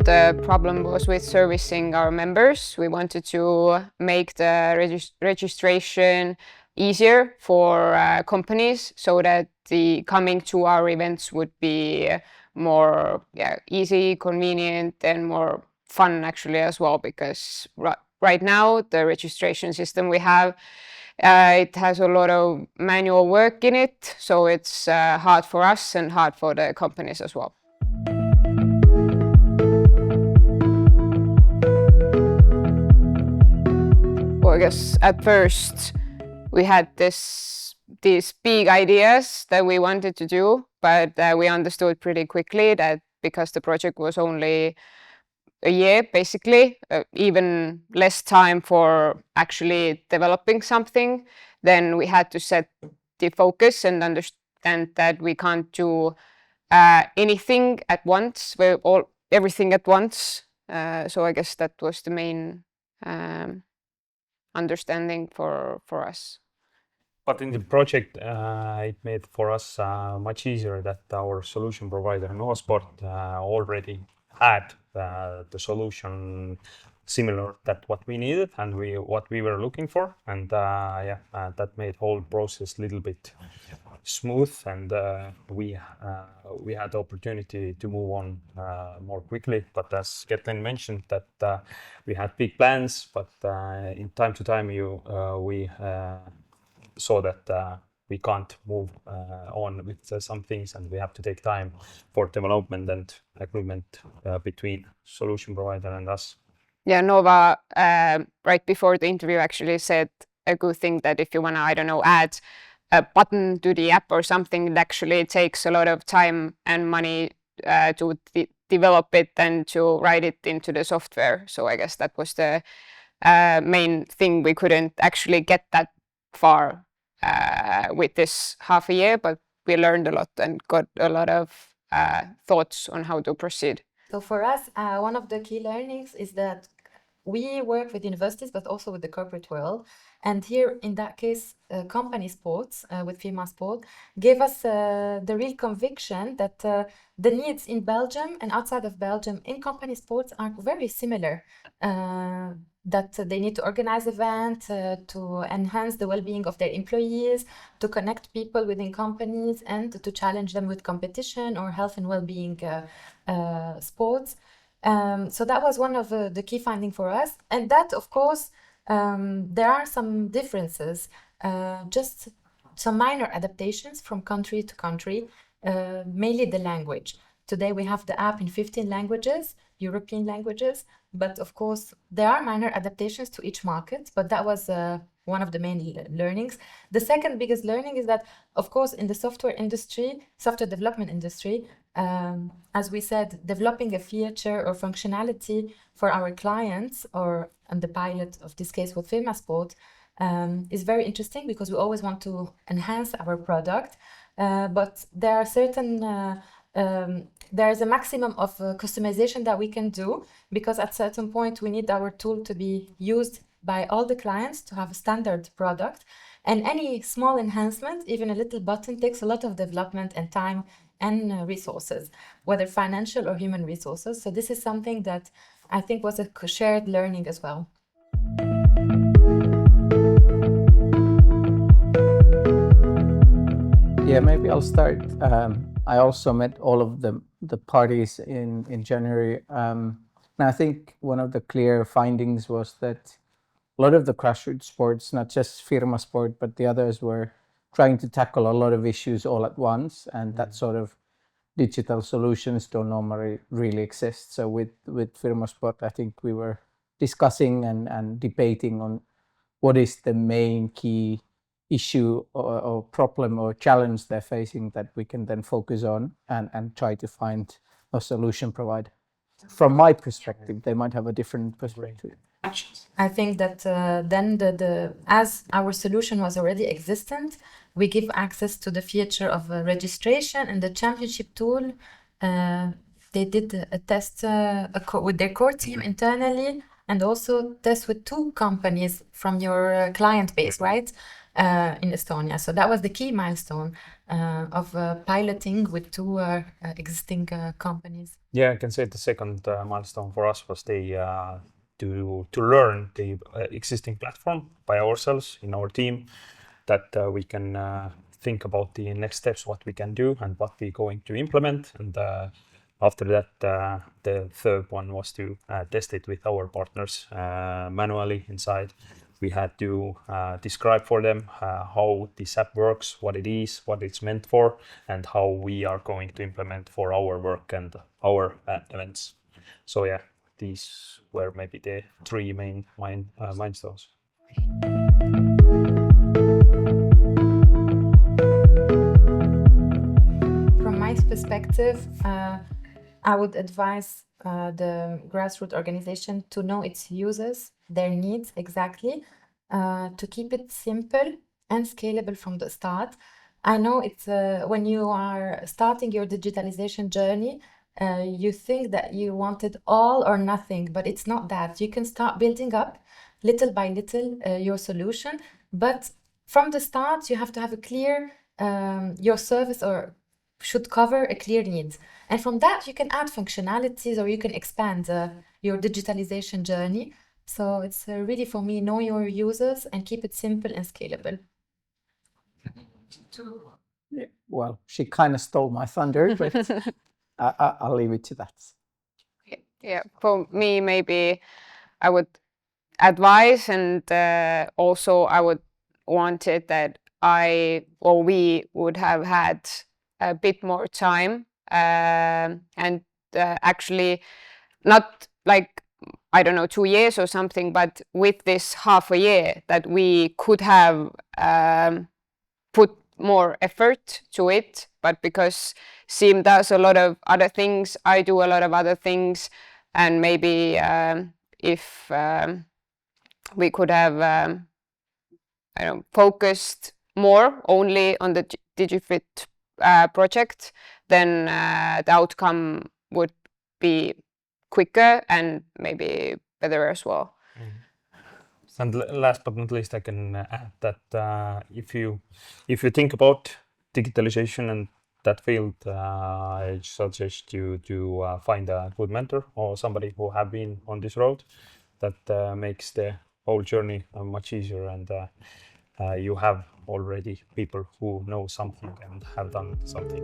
the problem was with servicing our members. We wanted to make the registration easier for companies so that the coming to our events would be more easy, convenient, and more fun actually as well, because right now the registration system we have, it has a lot of manual work in it, so it's hard for us and hard for the companies as well. Well, I guess at first we had these big ideas that we wanted to do, but we understood pretty quickly that because the project was only a year, basically, even less time for actually developing something, then we had to set the focus and understand that we can't do anything at once, everything at once. So I guess that was the main understanding for us. But in the project, it made for us much easier that our solution provider Novasport already had the solution similar that what we needed and what we were looking for, and that made whole process a little bit smooth, and we had the opportunity to move on more quickly. But as Katlin mentioned, that we had big plans, but in time to time we saw that we can't move on with some things, and we have to take time for development and agreement between solution provider and us. Yeah, Nova, right before the interview, actually said a good thing that if you want to, I don't know, add a button to the app or something, it actually takes a lot of time and money to develop it and to write it into the software. So I guess that was the main thing. We couldn't actually get that far with this half a year, but we learned a lot and got a lot of thoughts on how to proceed. So for us, one of the key learnings is that we work with universities, but also with the corporate world. And here, in that case, company sports with Firmasport gave us the real conviction that the needs in Belgium and outside of Belgium in company sports are very similar. That they need to organize events to enhance the well-being of their employees, to connect people within companies, and to challenge them with competition or health and well-being sports. So that was one of the key findings for us. And that, of course, there are some differences, just some minor adaptations from country to country, mainly the language. Today we have the app in 15 languages, European languages, but of course there are minor adaptations to each market, but that was one of the main learnings. The second biggest learning is that, of course, in the software development industry, as we said, developing a feature or functionality for our clients, or on the pilot of this case with Firmasport, is very interesting because we always want to enhance our product, but there are certain there's a maximum of customization that we can do, because at certain point we need our tool to be used by all the clients to have a standard product, and any small enhancement, even a little button, takes a lot of development and time and resources, whether financial or human resources. So this is something that I think was a shared learning as well. Yeah, maybe I'll start. I also met all of the parties in January. And I think one of the clear findings was that a lot of the grassroots sports, not just Firmasport, but the others, were trying to tackle a lot of issues all at once, and that sort of digital solutions don't normally really exist. So with Firmasport, I think we were discussing and debating on what is the main key issue or problem or challenge they're facing that we can then focus on and try to find a solution provider. From my perspective, they might have a different perspective. I think that then as our solution was already existent, we give access to the feature of registration and the championship tool. They did a test with their core team internally, and also test with 2 companies from your client base, right? in Estonia. So that was the key milestone of piloting with two existing companies. Yeah, I can say the second milestone for us was to learn the existing platform by ourselves in our team, that we can think about the next steps, what we can do and what we're going to implement. And after that, the third one was to test it with our partners manually inside. We had to describe for them how this app works, what it is, what it's meant for, and how we are going to implement for our work and our events. So yeah, these were maybe the three main milestones. From my perspective, I would advise the grassroots organization to know its users, their needs exactly, to keep it simple and scalable from the start. I know it's when you are starting your digitalization journey, you think that you wanted all or nothing, but it's not that. You can start building up little by little your solution, but from the start, you have to have a clear, your service or should cover a clear need. And from that, you can add functionalities or you can expand your digitalization journey. So it's really, for me, know your users and keep it simple and scalable. Yeah, well, she kind of stole my thunder, but I'll leave it to that. Yeah, for me, maybe I would advise, and also I would want it that we would have had a bit more time, and actually not like, I don't know, 2 years or something, but with this half a year that we could have put more effort to it. But because Siim does a lot of other things, I do a lot of other things, and maybe if we could have I don't know, focused more only on the Digifit project, then the outcome would be quicker and maybe better as well. And last but not least, I can add that if you think about digitalization and that field, I suggest you to find a good mentor or somebody who have been on this road. That makes the whole journey much easier, and you have already people who know something and have done something.